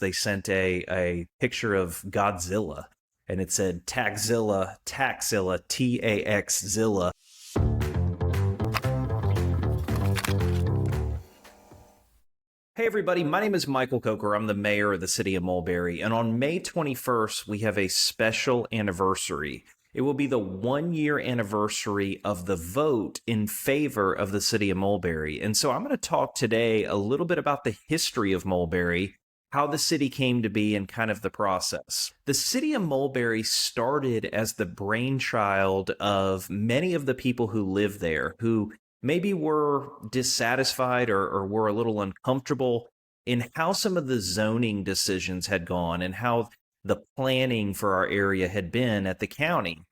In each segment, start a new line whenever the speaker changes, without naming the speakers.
they sent a picture of Godzilla, and it said Taxzilla, Taxzilla, Taxzilla. Hey everybody, my name is Michael Coker. I'm the mayor of the City of Mulberry, and on May 21st, we have a special anniversary. It will be the 1-year anniversary of the vote in favor of the City of Mulberry. And so I'm going to talk today a little bit about the history of Mulberry, how the city came to be, and kind of the process. The City of Mulberry started as the brainchild of many of the people who live there, who maybe were dissatisfied or were a little uncomfortable in how some of the zoning decisions had gone and how the planning for our area had been at the county.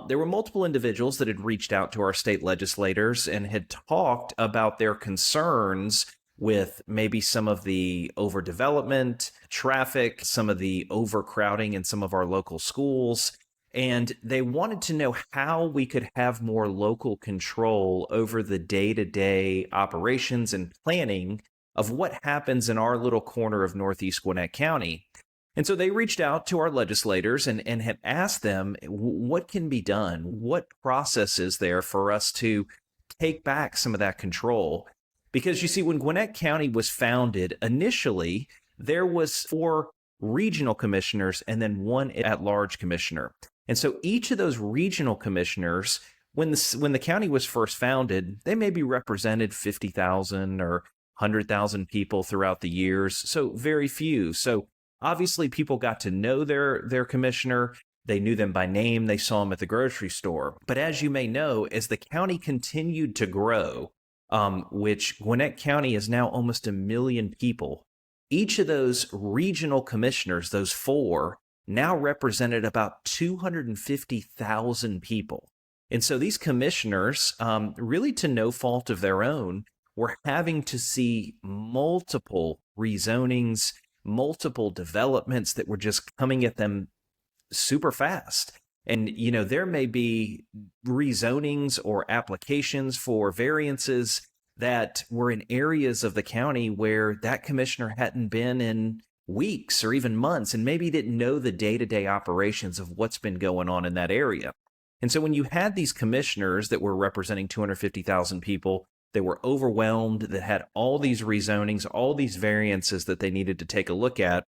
There were multiple individuals that had reached out to our state legislators and had talked about their concerns with maybe some of the overdevelopment, traffic, some of the overcrowding in some of our local schools. And they wanted to know how we could have more local control over the day-to-day operations and planning of what happens in our little corner of Northeast Gwinnett County. And so they reached out to our legislators and had asked them what can be done, what process is there for us to take back some of that control. Because you see, when Gwinnett County was founded, initially, there was 4 regional commissioners and then 1 at-large commissioner. And so each of those regional commissioners, when the county was first founded, they maybe represented 50,000 or 100,000 people throughout the years, so very few. So obviously people got to know their commissioner. They knew them by name. They saw them at the grocery store. But as you may know, as the county continued to grow, which Gwinnett County is now almost 1 million people, each of those regional commissioners, those 4, now represented about 250,000 people. And so these commissioners, really to no fault of their own, were having to see multiple rezonings, multiple developments that were just coming at them super fast. And, you know, there may be rezonings or applications for variances that were in areas of the county where that commissioner hadn't been in weeks or even months, and maybe didn't know the day-to-day operations of what's been going on in that area. And so when you had these commissioners that were representing 250,000 people, they were overwhelmed, that had all these rezonings, all these variances that they needed to take a look at,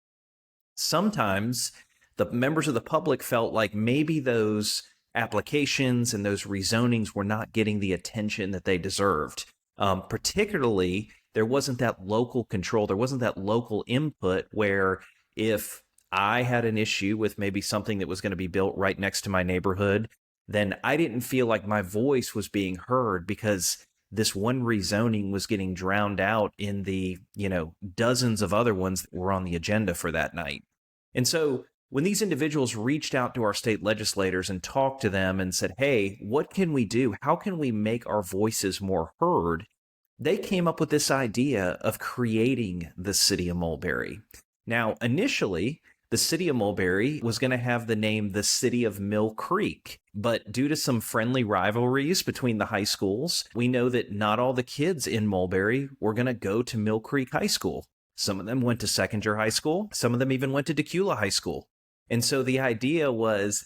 sometimes the members of the public felt like maybe those applications and those rezonings were not getting the attention that they deserved. Particularly, there wasn't that local control. There wasn't that local input where if I had an issue with maybe something that was going to be built right next to my neighborhood, then I didn't feel like my voice was being heard because this one rezoning was getting drowned out in the, dozens of other ones that were on the agenda for that night. And so when these individuals reached out to our state legislators and talked to them and said, hey, what can we do? How can we make our voices more heard? They came up with this idea of creating the City of Mulberry. Now, initially, the City of Mulberry was going to have the name the City of Mill Creek, but due to some friendly rivalries between the high schools, we know that not all the kids in Mulberry were going to go to Mill Creek High School. Some of them went to Seconder High School. Some of them even went to Decula High School. And so the idea was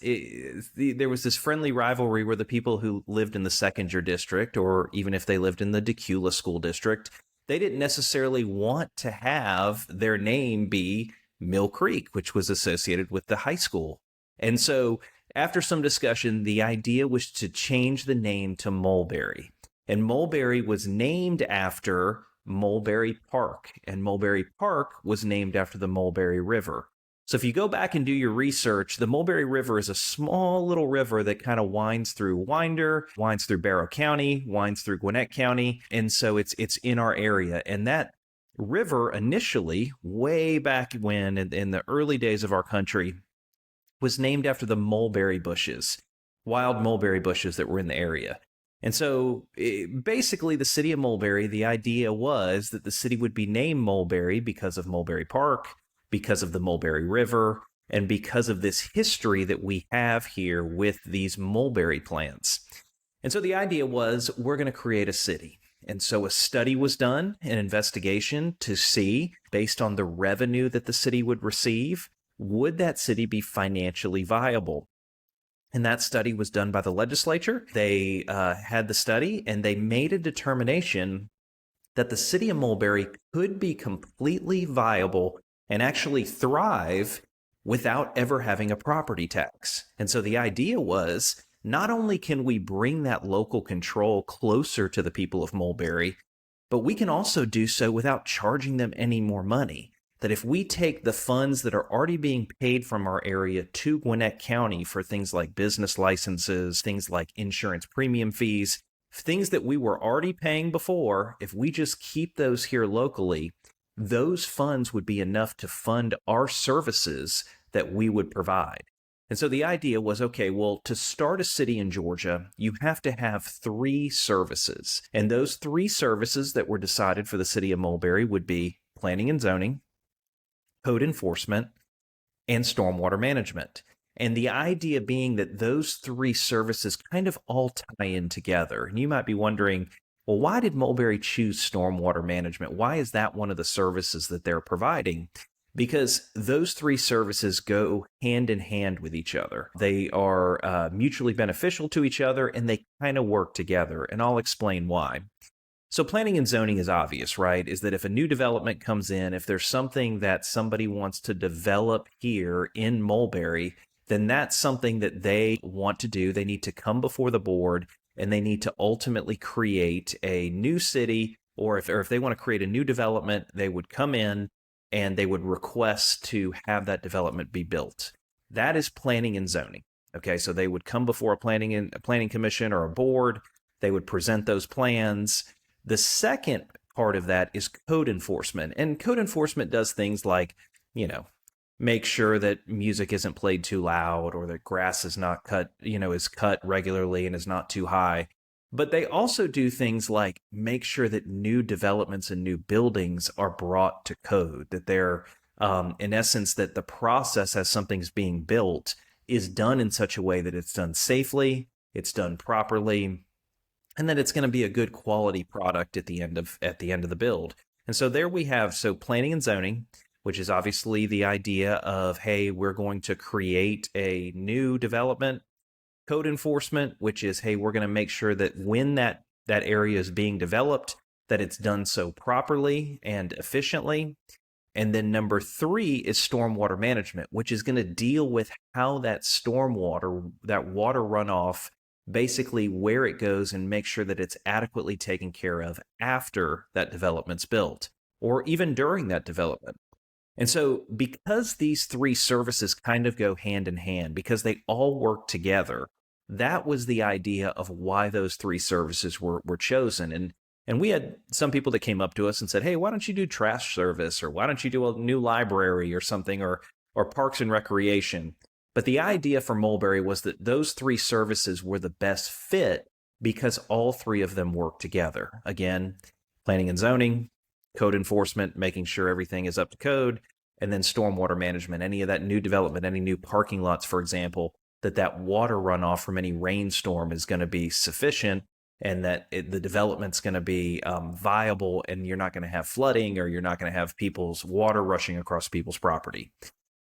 there was this friendly rivalry where the people who lived in the Seconder district, or even if they lived in the Decula school district, they didn't necessarily want to have their name be Mill Creek, which was associated with the high school. And so after some discussion, the idea was to change the name to Mulberry. And Mulberry was named after Mulberry Park, and Mulberry Park was named after the Mulberry River. So if you go back and do your research, the Mulberry River is a small little river that kind of winds through Winder, winds through Barrow County, winds through Gwinnett County, and so it's in our area. And that river initially, way back when, in the early days of our country, was named after the mulberry bushes, wild mulberry bushes that were in the area. And so basically the City of Mulberry, the idea was that the city would be named Mulberry because of Mulberry Park, because of the Mulberry River, and because of this history that we have here with these mulberry plants. And so the idea was, we're going to create a city. And so a study was done, an investigation to see, based on the revenue that the city would receive, would that city be financially viable? And that study was done by the legislature. They had the study and they made a determination that the city of Mulberry could be completely viable and actually thrive without ever having a property tax. And so the idea was, not only can we bring that local control closer to the people of Mulberry, but we can also do so without charging them any more money. That if we take the funds that are already being paid from our area to Gwinnett County for things like business licenses, things like insurance premium fees, things that we were already paying before, if we just keep those here locally, those funds would be enough to fund our services that we would provide. And so the idea was, okay, well, to start a city in Georgia, you have to have 3 services. And those 3 services that were decided for the city of Mulberry would be planning and zoning, code enforcement, and stormwater management. And the idea being that those 3 services kind of all tie in together. And you might be wondering, well, why did Mulberry choose stormwater management? Why is that one of the services that they're providing? Because those 3 services go hand in hand with each other. They are mutually beneficial to each other, and they kind of work together. And I'll explain why. So planning and zoning is obvious, right? Is that if a new development comes in, if there's something that somebody wants to develop here in Mulberry, then that's something that they want to do. They need to come before the board, and they need to ultimately create a new city, or if they want to create a new development, they would come in and they would request to have that development be built. That is planning and zoning. Okay, so they would come before a planning commission or a board. They would present those plans. The second part of that is code enforcement. And code enforcement does things like, make sure that music isn't played too loud, or that grass is not cut, is cut regularly and is not too high. But they also do things like make sure that new developments and new buildings are brought to code, that they're, in essence, that the process as something's being built is done in such a way that it's done safely, it's done properly, and that it's going to be a good quality product at the end of the build. And so there we have, planning and zoning, which is obviously the idea of, hey, we're going to create a new development. Code enforcement, which is, hey, we're going to make sure that when that area is being developed, that it's done so properly and efficiently. And then number 3 is stormwater management, which is going to deal with how that stormwater, that water runoff, basically where it goes, and make sure that it's adequately taken care of after that development's built, or even during that development. And so because these 3 services kind of go hand in hand, because they all work together, that was the idea of why those 3 services were chosen. And we had some people that came up to us and said, hey, why don't you do trash service, or why don't you do a new library or something, or parks and recreation? But the idea for Mulberry was that those 3 services were the best fit because all 3 of them work together. Again, planning and zoning, code enforcement, making sure everything is up to code, and then stormwater management, any of that new development, any new parking lots, for example, that water runoff from any rainstorm is going to be sufficient, and that the development's going to be viable, and you're not going to have flooding, or you're not going to have people's water rushing across people's property.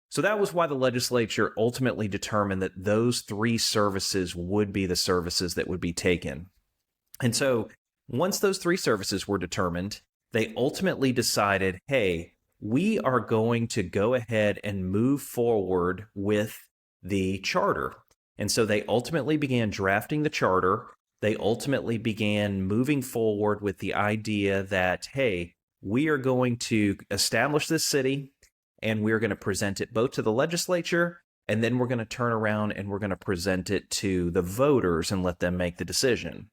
So that was why the legislature ultimately determined that those 3 services would be the services that would be taken. And so once those 3 services were determined, they ultimately decided, hey, we are going to go ahead and move forward with the charter. And so they ultimately began drafting the charter. They ultimately began moving forward with the idea that, hey, we are going to establish this city, and we're going to present it both to the legislature, and then we're going to turn around and we're going to present it to the voters and let them make the decision.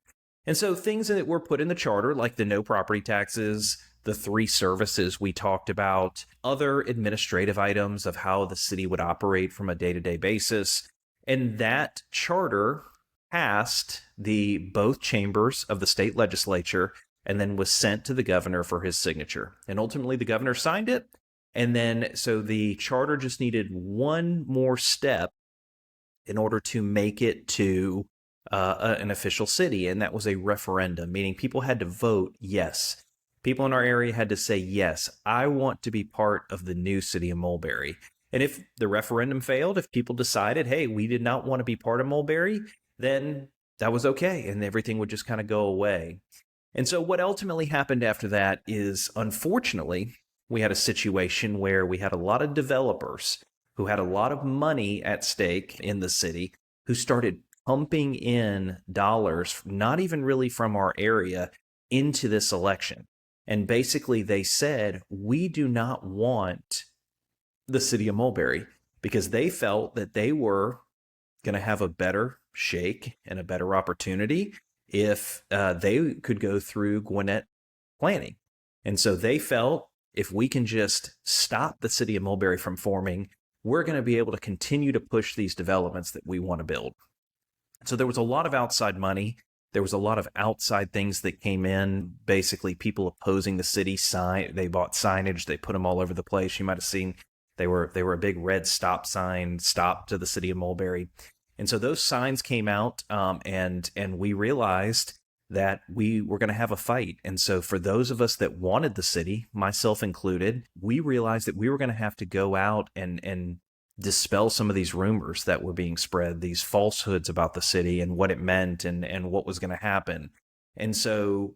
And so things that were put in the charter, like the no property taxes, the 3 services we talked about, other administrative items of how the city would operate from a day-to-day basis. And that charter passed both chambers of the state legislature, and then was sent to the governor for his signature. And ultimately the governor signed it. And then so the charter just needed one more step in order to make it to an official city, and that was a referendum, meaning people had to vote yes. People in our area had to say, yes, I want to be part of the new city of Mulberry. And if the referendum failed, if people decided, hey, we did not want to be part of Mulberry, then that was okay, and everything would just kind of go away. And so what ultimately happened after that is, unfortunately, we had a situation where we had a lot of developers who had a lot of money at stake in the city who started pumping in dollars, not even really from our area, into this election. And basically they said, we do not want the city of Mulberry, because they felt that they were going to have a better shake and a better opportunity if they could go through Gwinnett planning. And so they felt, if we can just stop the city of Mulberry from forming, we're going to be able to continue to push these developments that we want to build. So there was a lot of outside money. There was a lot of outside things that came in, basically people opposing the city. They bought signage. They put them all over the place. You might have seen they were a big red stop sign, stop to the city of Mulberry. And so those signs came out, and we realized that we were going to have a fight. And so for those of us that wanted the city, myself included, we realized that we were going to have to go out and dispel some of these rumors that were being spread, these falsehoods about the city and what it meant and what was going to happen. And so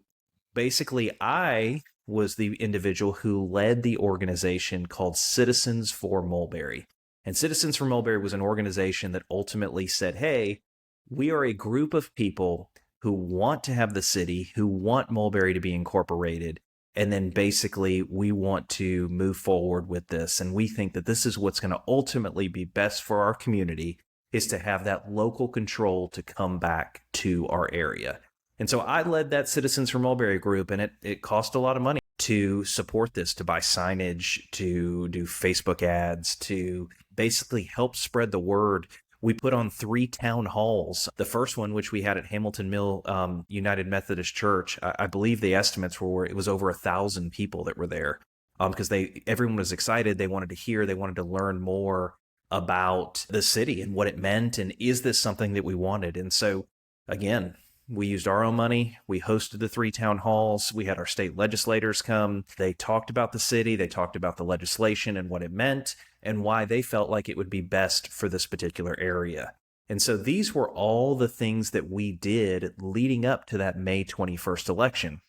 basically I was the individual who led the organization called Citizens for Mulberry. And Citizens for Mulberry was an organization that ultimately said, hey, we are a group of people who want to have the city, who want Mulberry to be incorporated. And then basically we want to move forward with this. And we think that this is what's going to ultimately be best for our community, is to have that local control to come back to our area. And so I led that Citizens for Mulberry group, and it cost a lot of money to support this, to buy signage, to do Facebook ads, to basically help spread the word. We put on 3 town halls. The first one, which we had at Hamilton Mill United Methodist Church, I believe the estimates were it was over 1,000 people that were there, because everyone was excited. They wanted to hear, they wanted to learn more about the city and what it meant, and is this something that we wanted? And so, again, we used our own money. We hosted the 3 town halls. We had our state legislators come. They talked about the city. They talked about the legislation and what it meant and why they felt like it would be best for this particular area. And so these were all the things that we did leading up to that May 21st election.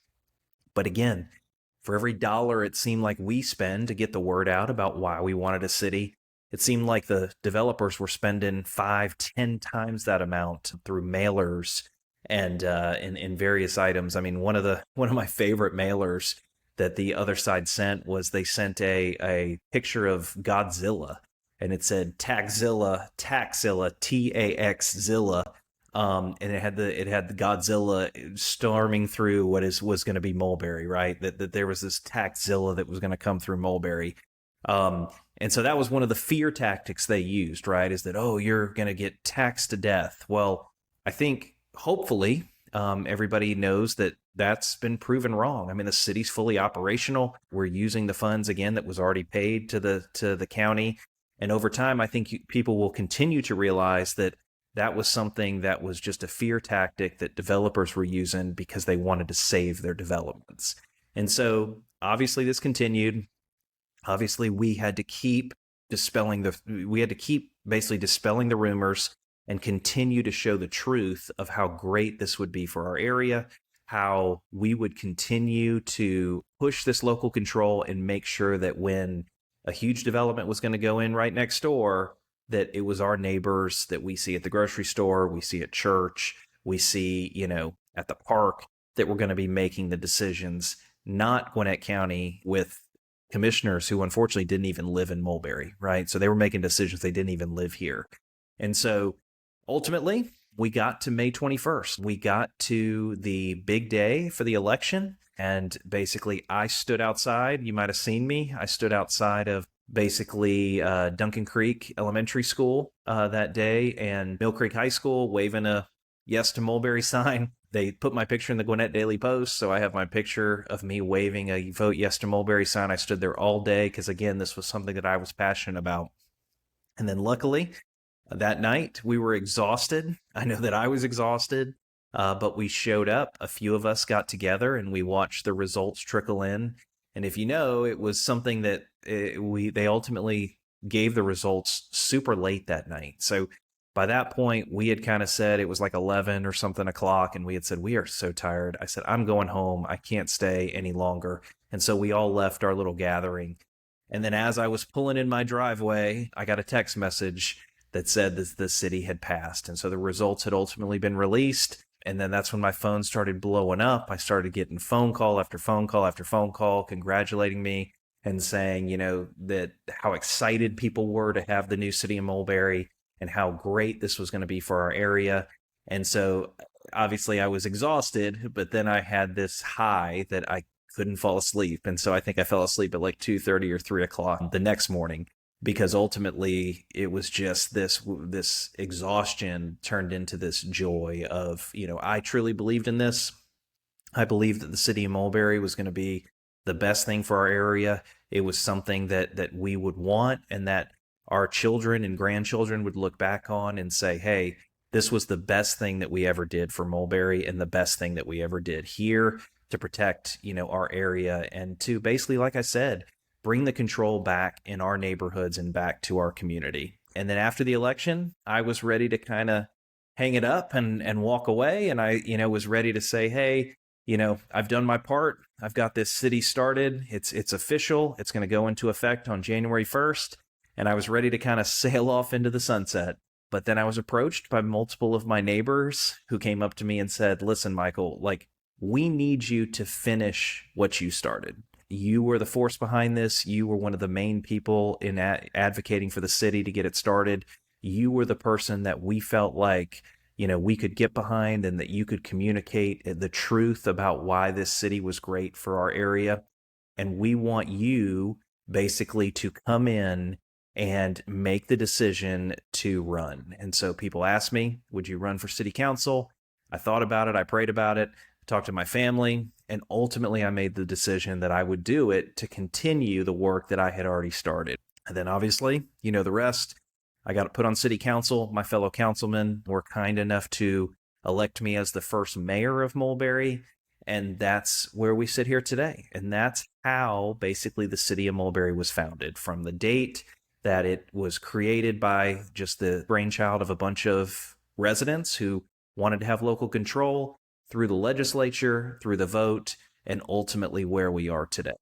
But again, for every dollar it seemed like we spend to get the word out about why we wanted a city, it seemed like the developers were spending 5-10 times that amount through mailers and in various items. I mean, one of my favorite mailers that the other side sent was, they sent a picture of Godzilla, and it said Taxzilla, Taxzilla, and it had the Godzilla storming through what was going to be Mulberry, right? That there was this Taxzilla that was going to come through Mulberry. And so that was one of the fear tactics they used, right? Is that, oh, you're going to get taxed to death. Well, I think hopefully everybody knows that that's been proven wrong. I mean, the city's fully operational. We're using the funds again that was already paid to the county. And over time, I think people will continue to realize that that was something that was just a fear tactic that developers were using because they wanted to save their developments. And so obviously this continued. Obviously we had to keep dispelling the rumors and continue to show the truth of how great this would be for our area, how we would continue to push this local control and make sure that when a huge development was going to go in right next door, that it was our neighbors that we see at the grocery store, we see at church, we see, at the park, that we're going to be making the decisions, not Gwinnett County with commissioners who unfortunately didn't even live in Mulberry, right? So they were making decisions, they didn't even live here. And so ultimately, we got to May 21st. We got to the big day for the election. And basically, I stood outside. You might have seen me. I stood outside of basically Duncan Creek Elementary School that day and Mill Creek High School, waving a Yes to Mulberry sign. They put my picture in the Gwinnett Daily Post, so I have my picture of me waving a Vote Yes to Mulberry sign. I stood there all day because, again, this was something that I was passionate about. And then luckily, That night, we were exhausted. I know that I was exhausted, but we showed up. A few of us got together and we watched the results trickle in. And if you know, it was something that they ultimately gave the results super late that night. So by that point, we had kind of said it was like 11 or something o'clock, and we had said, we are so tired. I said, I'm going home. I can't stay any longer. And so we all left our little gathering. And then as I was pulling in my driveway, I got a text message that said that the city had passed. And so the results had ultimately been released. And then that's when my phone started blowing up. I started getting phone call after phone call after phone call congratulating me and saying, that how excited people were to have the new City of Mulberry and how great this was going to be for our area. And so obviously I was exhausted, but then I had this high that I couldn't fall asleep. And so I think I fell asleep at like 2:30 or 3 o'clock the next morning, because ultimately it was just this exhaustion turned into this joy of, I truly believed in this. I believed that the city of Mulberry was going to be the best thing for our area. It was something that we would want, and that our children and grandchildren would look back on and say, hey, this was the best thing that we ever did for Mulberry and the best thing that we ever did here to protect, our area, and to basically, like I said, bring the control back in our neighborhoods and back to our community. And then after the election, I was ready to kind of hang it up and walk away. And I, was ready to say, hey, I've done my part. I've got this city started. It's official. It's going to go into effect on January 1st. And I was ready to kind of sail off into the sunset. But then I was approached by multiple of my neighbors who came up to me and said, listen, Michael, we need you to finish what you started. You were the force behind this. You were one of the main people in advocating for the city to get it started. You were the person that we felt like, we could get behind, and that you could communicate the truth about why this city was great for our area. And we want you basically to come in and make the decision to run. And so people asked me, would you run for city council? I thought about it. I prayed about it, talked to my family, and ultimately I made the decision that I would do it to continue the work that I had already started. And then obviously, the rest. I got put on city council. My fellow councilmen were kind enough to elect me as the first mayor of Mulberry. And that's where we sit here today. And that's how basically the city of Mulberry was founded, from the date that it was created by just the brainchild of a bunch of residents who wanted to have local control, through the legislature, through the vote, and ultimately where we are today.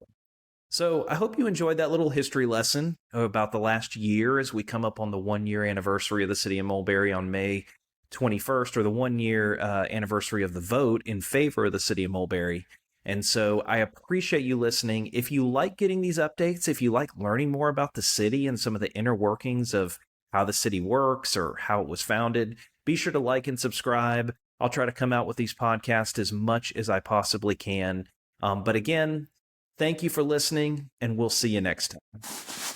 So I hope you enjoyed that little history lesson about the last year as we come up on the 1-year anniversary of the city of Mulberry on May 21st, or the 1-year anniversary of the vote in favor of the city of Mulberry. And so I appreciate you listening. If you like getting these updates, if you like learning more about the city and some of the inner workings of how the city works or how it was founded, be sure to like and subscribe. I'll try to come out with these podcasts as much as I possibly can. But again, thank you for listening, and we'll see you next time.